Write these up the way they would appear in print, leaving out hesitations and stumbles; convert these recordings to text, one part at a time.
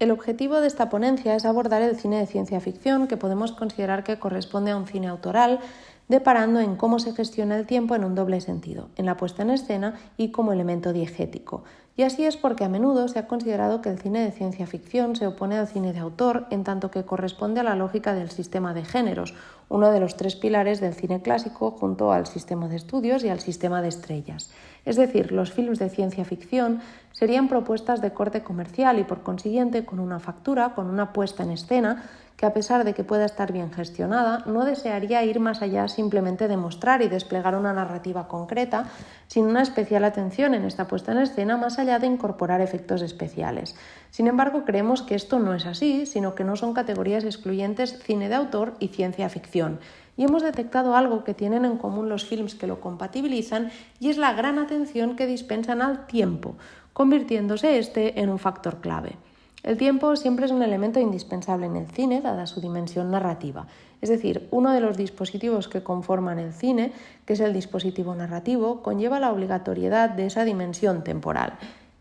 El objetivo de esta ponencia es abordar el cine de ciencia ficción, que podemos considerar que corresponde a un cine autoral, deparando en cómo se gestiona el tiempo en un doble sentido, en la puesta en escena y como elemento diegético. Y así es porque a menudo se ha considerado que el cine de ciencia ficción se opone al cine de autor, en tanto que corresponde a la lógica del sistema de géneros, uno de los tres pilares del cine clásico junto al sistema de estudios y al sistema de estrellas. Es decir, los films de ciencia ficción serían propuestas de corte comercial y por consiguiente con una factura, con una puesta en escena que a pesar de que pueda estar bien gestionada, no desearía ir más allá simplemente de mostrar y desplegar una narrativa concreta, sin una especial atención en esta puesta en escena más allá de incorporar efectos especiales. Sin embargo, creemos que esto no es así, sino que no son categorías excluyentes cine de autor y ciencia ficción. Y hemos detectado algo que tienen en común los films que lo compatibilizan y es la gran atención que dispensan al tiempo, convirtiéndose este en un factor clave. El tiempo siempre es un elemento indispensable en el cine, dada su dimensión narrativa. Es decir, uno de los dispositivos que conforman el cine, que es el dispositivo narrativo, conlleva la obligatoriedad de esa dimensión temporal.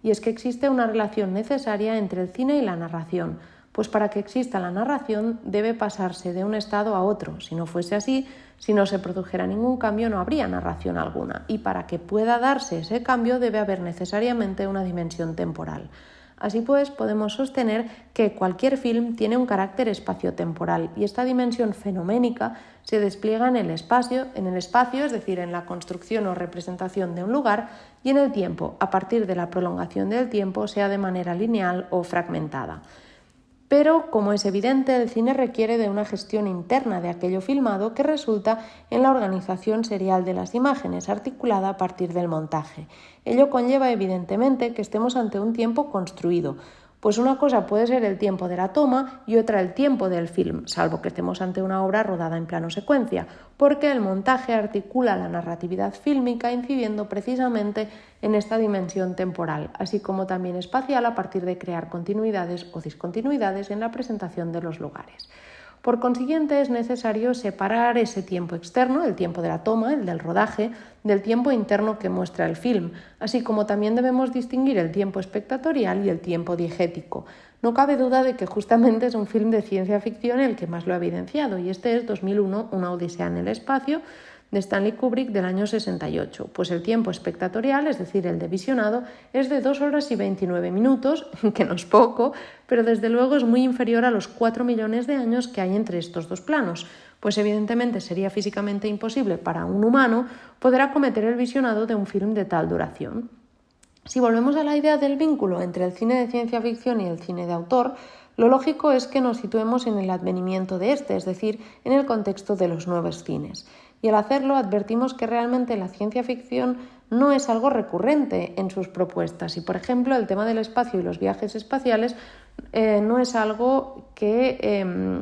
Y es que existe una relación necesaria entre el cine y la narración, pues para que exista la narración debe pasarse de un estado a otro. Si no fuese así, si no se produjera ningún cambio, no habría narración alguna. Y para que pueda darse ese cambio debe haber necesariamente una dimensión temporal. Así pues, podemos sostener que cualquier film tiene un carácter espaciotemporal y esta dimensión fenoménica se despliega en el espacio, es decir, en la construcción o representación de un lugar, y en el tiempo, a partir de la prolongación del tiempo, sea de manera lineal o fragmentada. Pero, como es evidente, el cine requiere de una gestión interna de aquello filmado que resulta en la organización serial de las imágenes, articulada a partir del montaje. Ello conlleva, evidentemente, que estemos ante un tiempo construido, pues una cosa puede ser el tiempo de la toma y otra el tiempo del film, salvo que estemos ante una obra rodada en plano secuencia, porque el montaje articula la narratividad fílmica incidiendo precisamente en esta dimensión temporal, así como también espacial a partir de crear continuidades o discontinuidades en la presentación de los lugares. Por consiguiente, es necesario separar ese tiempo externo, el tiempo de la toma, el del rodaje, del tiempo interno que muestra el film, así como también debemos distinguir el tiempo espectatorial y el tiempo diegético. No cabe duda de que justamente es un film de ciencia ficción el que más lo ha evidenciado, y este es 2001, Una odisea en el espacio, de Stanley Kubrick del año 68, pues el tiempo espectatorial, es decir, el de visionado, es de 2 horas y 29 minutos, que no es poco, pero desde luego es muy inferior a los 4 millones de años que hay entre estos dos planos, pues evidentemente sería físicamente imposible para un humano poder acometer el visionado de un film de tal duración. Si volvemos a la idea del vínculo entre el cine de ciencia ficción y el cine de autor, lo lógico es que nos situemos en el advenimiento de este, es decir, en el contexto de los nuevos cines. Y al hacerlo advertimos que realmente la ciencia ficción no es algo recurrente en sus propuestas y, por ejemplo, el tema del espacio y los viajes espaciales no es algo que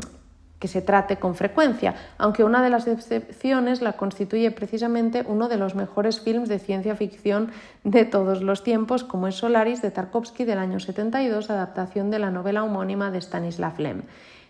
se trate con frecuencia, aunque una de las excepciones la constituye precisamente uno de los mejores films de ciencia ficción de todos los tiempos, como es Solaris de Tarkovsky del año 72, adaptación de la novela homónima de Stanislav Lem.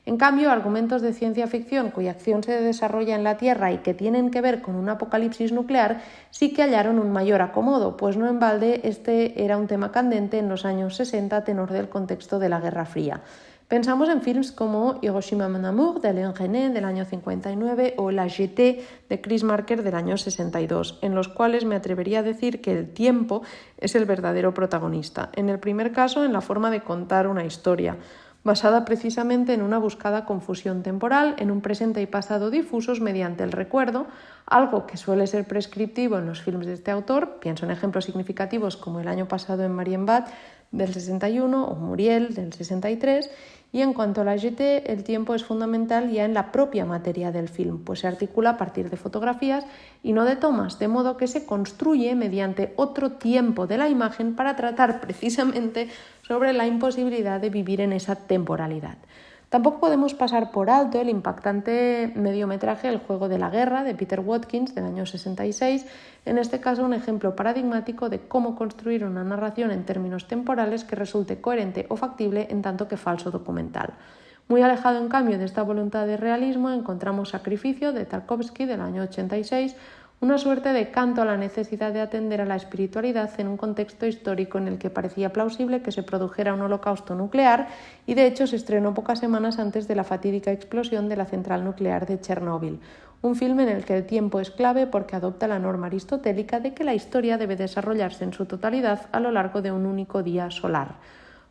En cambio, argumentos de ciencia ficción cuya acción se desarrolla en la Tierra y que tienen que ver con un apocalipsis nuclear sí que hallaron un mayor acomodo, pues no en balde este era un tema candente en los años 60 a tenor del contexto de la Guerra Fría. Pensamos en films como Hiroshima Mon Amour de Alain Resnais del año 59 o La Jetée de Chris Marker del año 62, en los cuales me atrevería a decir que el tiempo es el verdadero protagonista. En el primer caso, en la forma de contar una historia, basada precisamente en una buscada confusión temporal, en un presente y pasado difusos mediante el recuerdo, algo que suele ser prescriptivo en los films de este autor. Pienso en ejemplos significativos como El año pasado en Marienbad del 61 o Muriel del 63, y en cuanto a La Jetée, el tiempo es fundamental ya en la propia materia del film, pues se articula a partir de fotografías y no de tomas, de modo que se construye mediante otro tiempo de la imagen para tratar precisamente sobre la imposibilidad de vivir en esa temporalidad. Tampoco podemos pasar por alto el impactante mediometraje El juego de la guerra de Peter Watkins del año 66, en este caso un ejemplo paradigmático de cómo construir una narración en términos temporales que resulte coherente o factible en tanto que falso documental. Muy alejado, en cambio, de esta voluntad de realismo encontramos Sacrificio de Tarkovsky del año 86, una suerte de canto a la necesidad de atender a la espiritualidad en un contexto histórico en el que parecía plausible que se produjera un holocausto nuclear y de hecho se estrenó pocas semanas antes de la fatídica explosión de la central nuclear de Chernóbil. Un filme en el que el tiempo es clave porque adopta la norma aristotélica de que la historia debe desarrollarse en su totalidad a lo largo de un único día solar.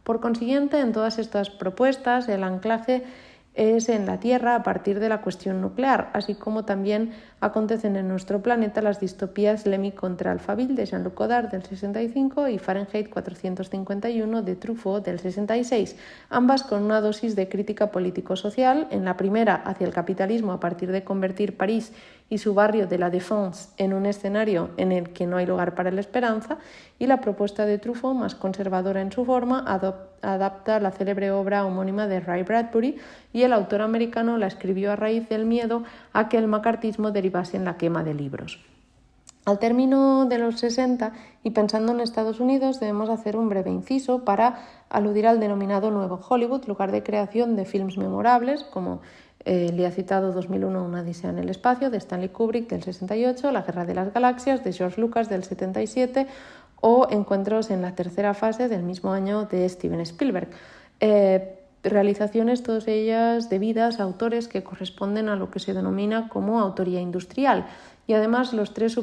Por consiguiente, en todas estas propuestas, el anclaje es en la Tierra a partir de la cuestión nuclear, así como también acontecen en nuestro planeta las distopías Lemmy contra Alphaville de Jean-Luc Godard del 65 y Fahrenheit 451 de Truffaut del 66, ambas con una dosis de crítica político-social, en la primera hacia el capitalismo a partir de convertir París y su barrio de la Défense en un escenario en el que no hay lugar para la esperanza, y la propuesta de Truffaut, más conservadora en su forma, adapta la célebre obra homónima de Ray Bradbury, y el autor americano la escribió a raíz del miedo a que el macartismo derivase en la quema de libros. Al término de los 60, y pensando en Estados Unidos, debemos hacer un breve inciso para aludir al denominado Nuevo Hollywood, lugar de creación de films memorables como el ya citado 2001 Una odisea en el espacio de Stanley Kubrick del 68, La guerra de las galaxias de George Lucas del 77 o Encuentros en la tercera fase del mismo año de Steven Spielberg. Realizaciones todas ellas debidas a autores que corresponden a lo que se denomina como autoría industrial, y además los tres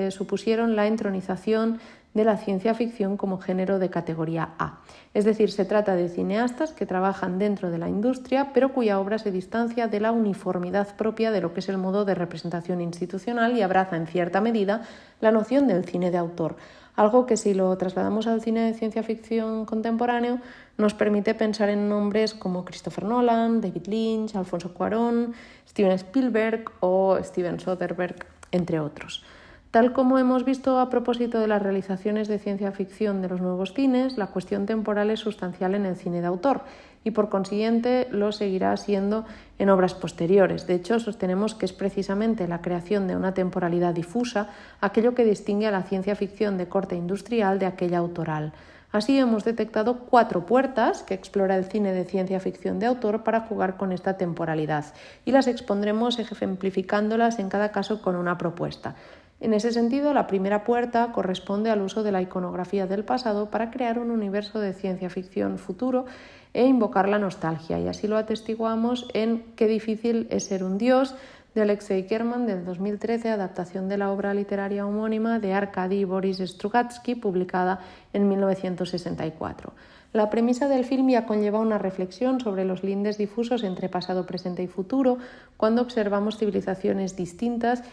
supusieron la entronización de la ciencia ficción como género de categoría A. Es decir, se trata de cineastas que trabajan dentro de la industria, pero cuya obra se distancia de la uniformidad propia de lo que es el modo de representación institucional y abraza en cierta medida la noción del cine de autor, algo que si lo trasladamos al cine de ciencia ficción contemporáneo nos permite pensar en nombres como Christopher Nolan, David Lynch, Alfonso Cuarón, Steven Spielberg o Steven Soderbergh, entre otros. Tal como hemos visto a propósito de las realizaciones de ciencia ficción de los nuevos cines, la cuestión temporal es sustancial en el cine de autor y por consiguiente lo seguirá siendo en obras posteriores. De hecho, sostenemos que es precisamente la creación de una temporalidad difusa aquello que distingue a la ciencia ficción de corte industrial de aquella autoral. Así hemos detectado 4 puertas que explora el cine de ciencia ficción de autor para jugar con esta temporalidad y las expondremos ejemplificándolas en cada caso con una propuesta. En ese sentido, la primera puerta corresponde al uso de la iconografía del pasado para crear un universo de ciencia ficción futuro e invocar la nostalgia, y así lo atestiguamos en Qué difícil es ser un dios, de Alexei Kerman del 2013, adaptación de la obra literaria homónima de Arkady Boris Strugatsky, publicada en 1964. La premisa del film ya conlleva una reflexión sobre los lindes difusos entre pasado, presente y futuro, cuando observamos civilizaciones distintas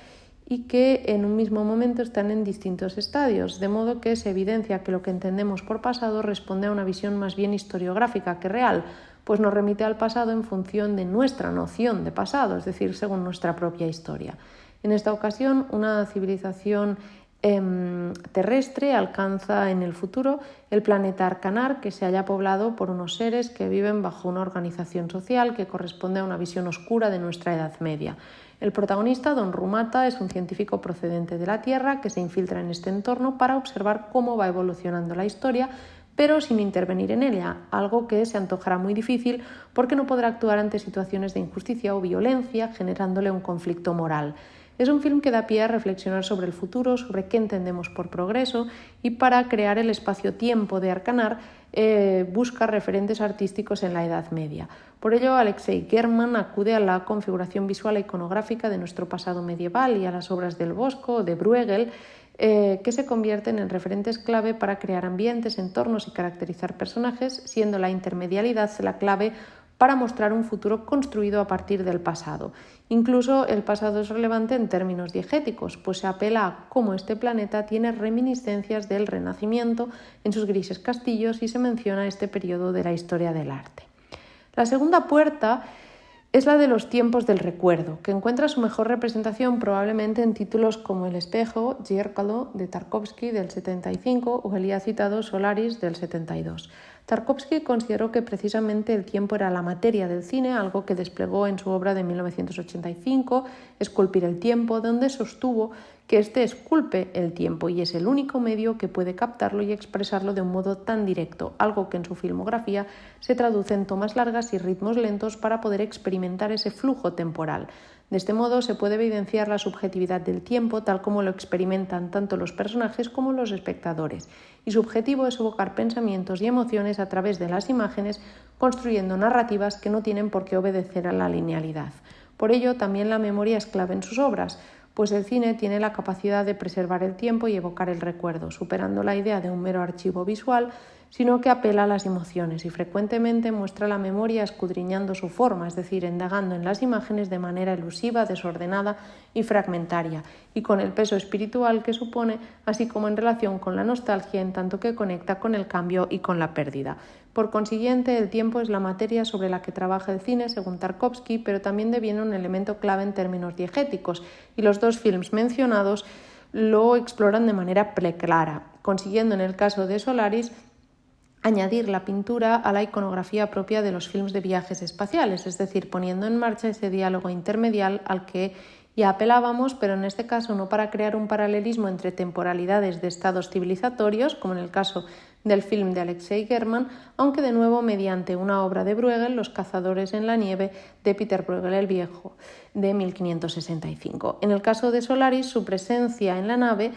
y que en un mismo momento están en distintos estadios, de modo que se evidencia que lo que entendemos por pasado responde a una visión más bien historiográfica que real, pues nos remite al pasado en función de nuestra noción de pasado, es decir, según nuestra propia historia. En esta ocasión, una civilización terrestre alcanza en el futuro el planeta Arcanar, que se halla poblado por unos seres que viven bajo una organización social que corresponde a una visión oscura de nuestra Edad Media. El protagonista, Don Rumata, es un científico procedente de la Tierra que se infiltra en este entorno para observar cómo va evolucionando la historia, pero sin intervenir en ella, algo que se antojará muy difícil porque no podrá actuar ante situaciones de injusticia o violencia, generándole un conflicto moral. Es un film que da pie a reflexionar sobre el futuro, sobre qué entendemos por progreso, y para crear el espacio-tiempo de Arcanar busca referentes artísticos en la Edad Media. Por ello, Alexei Kerman acude a la configuración visual e iconográfica de nuestro pasado medieval y a las obras del Bosco o de Bruegel, que se convierten en referentes clave para crear ambientes, entornos y caracterizar personajes, siendo la intermedialidad la clave para mostrar un futuro construido a partir del pasado. Incluso el pasado es relevante en términos diegéticos, pues se apela a cómo este planeta tiene reminiscencias del Renacimiento en sus grises castillos y se menciona este periodo de la historia del arte. La segunda puerta es la de los tiempos del recuerdo, que encuentra su mejor representación probablemente en títulos como El espejo, Zerkalo, de Tarkovsky del 75 o el ya citado Solaris del 72. Tarkovsky consideró que precisamente el tiempo era la materia del cine, algo que desplegó en su obra de 1985, Esculpir el tiempo, donde sostuvo que este esculpe el tiempo y es el único medio que puede captarlo y expresarlo de un modo tan directo, algo que en su filmografía se traduce en tomas largas y ritmos lentos para poder experimentar ese flujo temporal. De este modo se puede evidenciar la subjetividad del tiempo tal como lo experimentan tanto los personajes como los espectadores, y su objetivo es evocar pensamientos y emociones a través de las imágenes, construyendo narrativas que no tienen por qué obedecer a la linealidad. Por ello, también la memoria es clave en sus obras, pues el cine tiene la capacidad de preservar el tiempo y evocar el recuerdo, superando la idea de un mero archivo visual, sino que apela a las emociones y frecuentemente muestra la memoria escudriñando su forma, es decir, indagando en las imágenes de manera elusiva, desordenada y fragmentaria, y con el peso espiritual que supone, así como en relación con la nostalgia, en tanto que conecta con el cambio y con la pérdida. Por consiguiente, el tiempo es la materia sobre la que trabaja el cine, según Tarkovsky, pero también deviene un elemento clave en términos diegéticos, y los dos films mencionados lo exploran de manera preclara, consiguiendo en el caso de Solaris añadir la pintura a la iconografía propia de los films de viajes espaciales, es decir, poniendo en marcha ese diálogo intermedial al que ya apelábamos, pero en este caso no para crear un paralelismo entre temporalidades de estados civilizatorios, como en el caso del film de Alexei German, aunque de nuevo mediante una obra de Bruegel, Los cazadores en la nieve, de Peter Bruegel el Viejo, de 1565. En el caso de Solaris, su presencia en la nave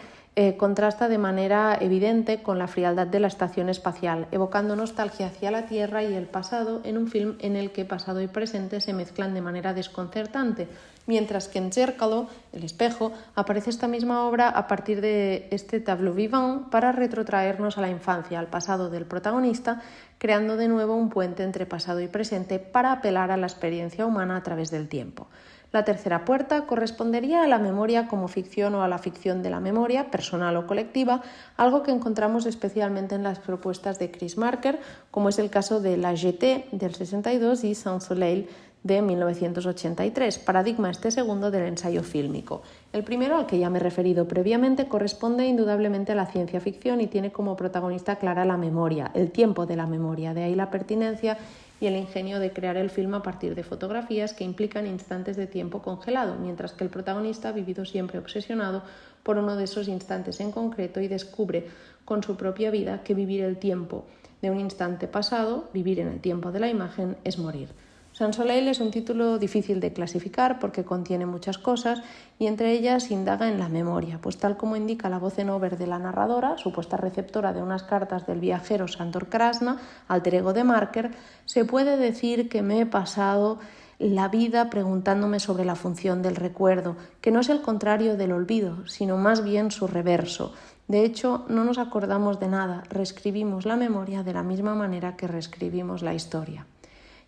contrasta de manera evidente con la frialdad de la estación espacial, evocando nostalgia hacia la Tierra y el pasado en un film en el que pasado y presente se mezclan de manera desconcertante, mientras que en Zerkalo, El espejo, aparece esta misma obra a partir de este tableau vivant para retrotraernos a la infancia, al pasado del protagonista, creando de nuevo un puente entre pasado y presente para apelar a la experiencia humana a través del tiempo. La tercera puerta correspondería a la memoria como ficción o a la ficción de la memoria, personal o colectiva, algo que encontramos especialmente en las propuestas de Chris Marker, como es el caso de La Jetée del 62 y Sans Soleil de 1983, paradigma este segundo del ensayo fílmico. El primero, al que ya me he referido previamente, corresponde indudablemente a la ciencia ficción y tiene como protagonista clara la memoria, el tiempo de la memoria, de ahí la pertinencia y el ingenio de crear el film a partir de fotografías que implican instantes de tiempo congelado, mientras que el protagonista ha vivido siempre obsesionado por uno de esos instantes en concreto y descubre con su propia vida que vivir el tiempo de un instante pasado, vivir en el tiempo de la imagen, es morir. Sans Soleil es un título difícil de clasificar porque contiene muchas cosas y entre ellas indaga en la memoria, pues tal como indica la voz en over de la narradora, supuesta receptora de unas cartas del viajero Sandor Krasna, alter ego de Marker, se puede decir que me he pasado la vida preguntándome sobre la función del recuerdo, que no es el contrario del olvido, sino más bien su reverso. De hecho, no nos acordamos de nada, reescribimos la memoria de la misma manera que reescribimos la historia.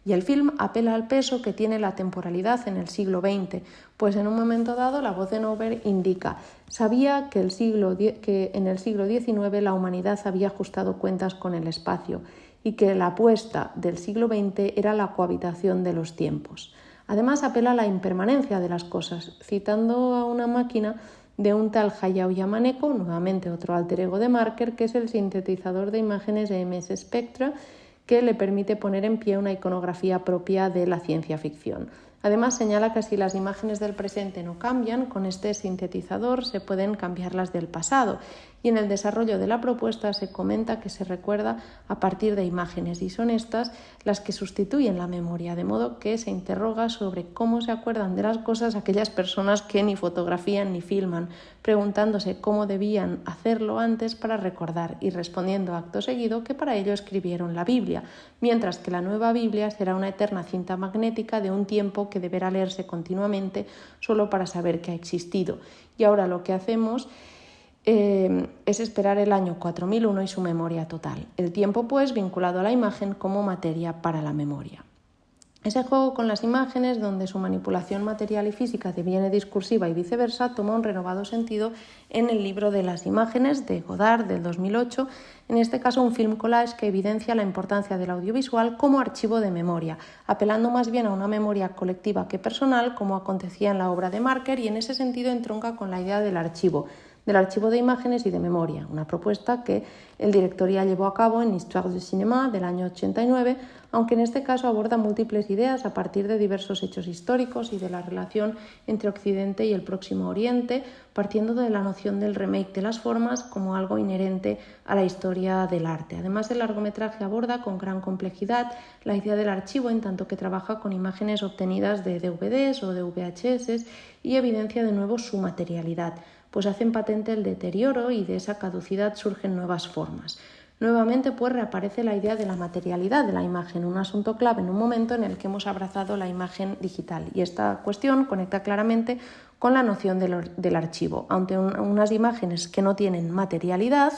Y el film apela al peso que tiene la temporalidad en el siglo XX, pues en un momento dado la voz en over indica: sabía que en el siglo XIX la humanidad había ajustado cuentas con el espacio y que la apuesta del siglo XX era la cohabitación de los tiempos. Además apela a la impermanencia de las cosas, citando a una máquina de un tal Hayao Yamaneko, nuevamente otro alter ego de Marker, que es el sintetizador de imágenes de MS Spectra, que le permite poner en pie una iconografía propia de la ciencia ficción. Además, señala que si las imágenes del presente no cambian, con este sintetizador se pueden cambiar las del pasado. Y en el desarrollo de la propuesta se comenta que se recuerda a partir de imágenes y son estas las que sustituyen la memoria, de modo que se interroga sobre cómo se acuerdan de las cosas aquellas personas que ni fotografían ni filman, preguntándose cómo debían hacerlo antes para recordar y respondiendo acto seguido que para ello escribieron la Biblia, mientras que la nueva Biblia será una eterna cinta magnética de un tiempo que deberá leerse continuamente solo para saber que ha existido. Y ahora lo que hacemos es esperar el año 4001 y su memoria total. El tiempo, pues, vinculado a la imagen como materia para la memoria. Ese juego con las imágenes, donde su manipulación material y física deviene discursiva y viceversa, toma un renovado sentido en el libro de las imágenes de Godard del 2008, en este caso un film collage que evidencia la importancia del audiovisual como archivo de memoria, apelando más bien a una memoria colectiva que personal, como acontecía en la obra de Marker, y en ese sentido entronca con la idea del archivo, del archivo de imágenes y de memoria, una propuesta que el director ya llevó a cabo en Histoire du cinéma del año 89, aunque en este caso aborda múltiples ideas a partir de diversos hechos históricos y de la relación entre Occidente y el Próximo Oriente, partiendo de la noción del remake de las formas como algo inherente a la historia del arte. Además, el largometraje aborda con gran complejidad la idea del archivo, en tanto que trabaja con imágenes obtenidas de DVDs o de VHS y evidencia de nuevo su materialidad, pues hacen patente el deterioro y de esa caducidad surgen nuevas formas. Nuevamente, pues, reaparece la idea de la materialidad de la imagen, un asunto clave en un momento en el que hemos abrazado la imagen digital. Y esta cuestión conecta claramente con la noción del archivo. Aunque unas imágenes que no tienen materialidad,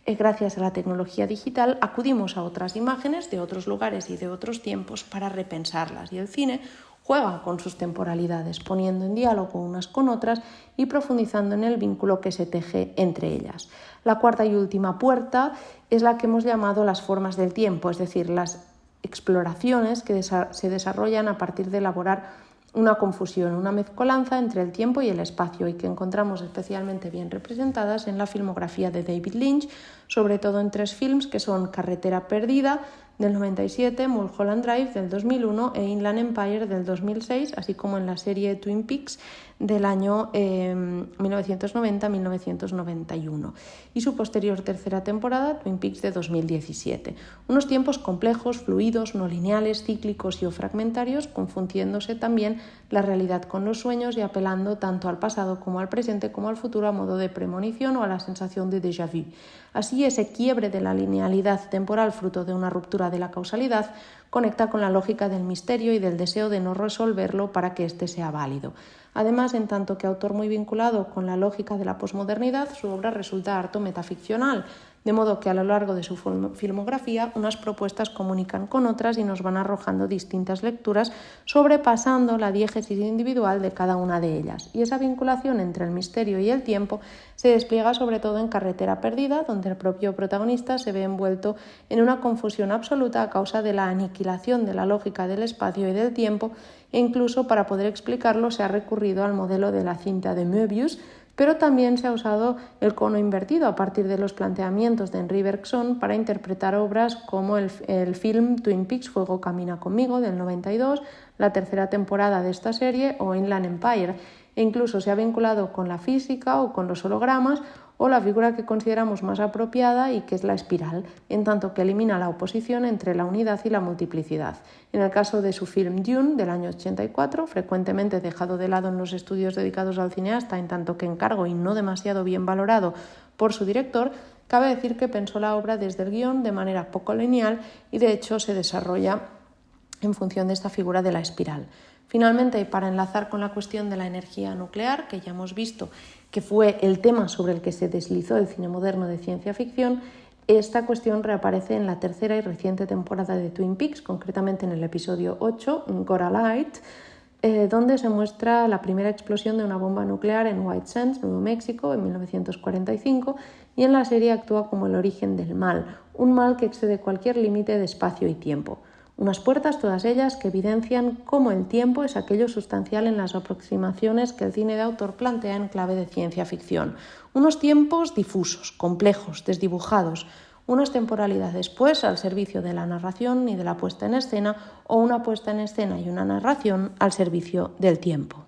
gracias a la tecnología digital, acudimos a otras imágenes de otros lugares y de otros tiempos para repensarlas. Y el cine juega con sus temporalidades, poniendo en diálogo unas con otras y profundizando en el vínculo que se teje entre ellas. La cuarta y última puerta es la que hemos llamado las formas del tiempo, es decir, las exploraciones que se desarrollan a partir de elaborar una confusión, una mezcolanza entre el tiempo y el espacio, y que encontramos especialmente bien representadas en la filmografía de David Lynch, sobre todo en 3 films que son Carretera Perdida del 97, Mulholland Drive del 2001 e Inland Empire del 2006, así como en la serie Twin Peaks del año 1990-1991 y su posterior tercera temporada, Twin Peaks de 2017. Unos tiempos complejos, fluidos, no lineales, cíclicos y o fragmentarios, confundiéndose también la realidad con los sueños y apelando tanto al pasado como al presente como al futuro a modo de premonición o a la sensación de déjà vu. Así, ese quiebre de la linealidad temporal fruto de una ruptura de la causalidad conecta con la lógica del misterio y del deseo de no resolverlo para que éste sea válido. Además, en tanto que autor muy vinculado con la lógica de la posmodernidad, su obra resulta harto metaficcional, de modo que a lo largo de su filmografía unas propuestas comunican con otras y nos van arrojando distintas lecturas, sobrepasando la diégesis individual de cada una de ellas. Y esa vinculación entre el misterio y el tiempo se despliega sobre todo en Carretera Perdida, donde el propio protagonista se ve envuelto en una confusión absoluta a causa de la aniquilación de la lógica del espacio y del tiempo, e incluso para poder explicarlo se ha recurrido al modelo de la cinta de Möbius, pero también se ha usado el cono invertido a partir de los planteamientos de Henri Bergson para interpretar obras como el film Twin Peaks, Fuego camina conmigo, del 92, la tercera temporada de esta serie, o Inland Empire. E incluso se ha vinculado con la física o con los hologramas o la figura que consideramos más apropiada y que es la espiral, en tanto que elimina la oposición entre la unidad y la multiplicidad. En el caso de su film Dune, del año 84, frecuentemente dejado de lado en los estudios dedicados al cineasta, en tanto que encargo y no demasiado bien valorado por su director, cabe decir que pensó la obra desde el guión de manera poco lineal y de hecho se desarrolla en función de esta figura de la espiral. Finalmente, y para enlazar con la cuestión de la energía nuclear, que ya hemos visto que fue el tema sobre el que se deslizó el cine moderno de ciencia ficción, esta cuestión reaparece en la tercera y reciente temporada de Twin Peaks, concretamente en el episodio 8, Got a Light, donde se muestra la primera explosión de una bomba nuclear en White Sands, Nuevo México, en 1945, y en la serie actúa como el origen del mal, un mal que excede cualquier límite de espacio y tiempo. Unas puertas, todas ellas, que evidencian cómo el tiempo es aquello sustancial en las aproximaciones que el cine de autor plantea en clave de ciencia ficción. Unos tiempos difusos, complejos, desdibujados, unas temporalidades, pues, al servicio de la narración y de la puesta en escena, o una puesta en escena y una narración al servicio del tiempo.